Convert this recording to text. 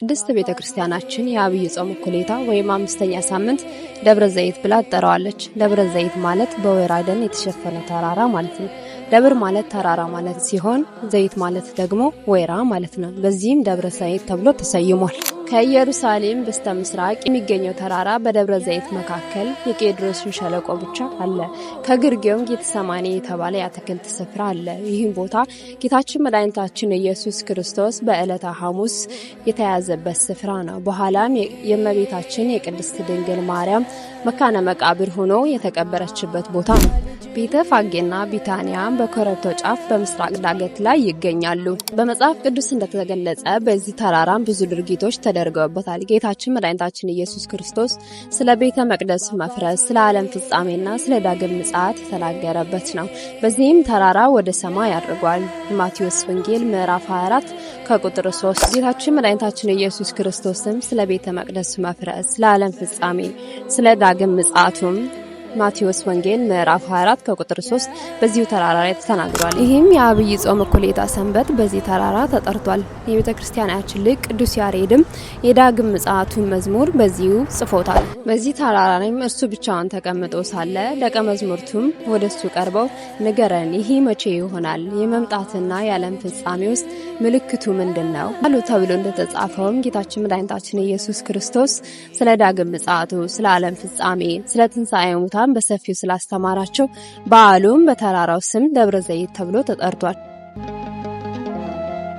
ቅድስት ቤተክርስቲያናችን የአብይ ጾም እኩሌታ ወይም አምስተኛ ሳምንት ደብረ ዘይት ብላ ትጠራዋለች። ደብረ ዘይት ማለት በወይራ ደን የተሸፈነ ተራራ ማለት ነው። ደብር ማለት ተራራ ማለት ሲሆን ዘይት ማለት ደግሞ ወይራ ማለት ነው። በዚህም ደብረ ዘይት ተብሎ ተሰይሟል። ከኢየሩሳሌም በስተ ምስራቅ የሚገኘው ተራራ በደብረ ዘይት መካከል የቄድሮስን ሸለቆ ብቻ አለ። ከግርጌውም ጌተሰማኒ የተባለ የአትክልት ስፍራ አለ። ይህም ቦታ ጌታችን መድኃኒታችን ኢየሱስ ክርስቶስ በዕለተ ሐሙስ የተያዘበት ስፍራ ነው። በኋላም የእመቤታችን የቅድስት ድንግል ማርያም መካነ መቃብር ሆኖ የተቀበረችበት ቦታ ነው። ቤተ ፋጌና ቢታንያ በኮረብታው ጫፍ በምስራቅ ዳገት ላይ ይገኛሉ። በመጽሐፍ ቅዱስ እንደተገለጸ በዚህ ተራራም ብዙ ድርጊቶች ተደርገውበታል። ጌታችን መድኃኒታችን ኢየሱስ ክርስቶስ ስለ ቤተ መቅደስ መፍረስ፣ ስለ ዓለም ፍጻሜና ስለ ዳግም ምጽአት የተናገረበት ነው። በዚህም ተራራ ወደ ሰማይ አድርጓል። ማቴዎስ ወንጌል ምዕራፍ 24 ከቁጥር 3። ጌታችን መድኃኒታችን ኢየሱስ ክርስቶስም ስለ ቤተ መቅደስ መፍረስ፣ ስለ ዓለም ፍጻሜ፣ ስለ ዳግም ምጽአቱም ማቴዎስ ወንጌል ምዕራፍ 24 ከቁጥር 3 በዚሁ ተራራ ላይ ተናግሯል። ይህም የአብይ ጾም እኩሌታ ሰንበት በዚህ ተራራ ተጠርቷል። የቤተ ክርስቲያናችን ሊቅ ቅዱስ ያሬድም የዳግም ምጽአቱን መዝሙር በዚሁ ጽፎታል። በዚህ ተራራ ላይም እርሱ ብቻውን ተቀምጦ ሳለ ደቀ መዛሙርቱም ወደሱ ቀርበው ንገረን፣ ይህ መቼ ይሆናል? የመምጣትና የዓለም ፍጻሜ ውስጥ ምልክቱ ምንድነው? አሉ ተብሎ እንደተጻፈውም ጌታችን መድኃኒታችን ኢየሱስ ክርስቶስ ስለ ዳግም ምጽአቱ፣ ስለ ዓለም ፍጻሜ፣ ስለ ትንሣኤው በሰፊው ስላስተማራቸው በዓሉም በተራራው ስም ደብረ ዘይት ተብሎ ተጠርቷል።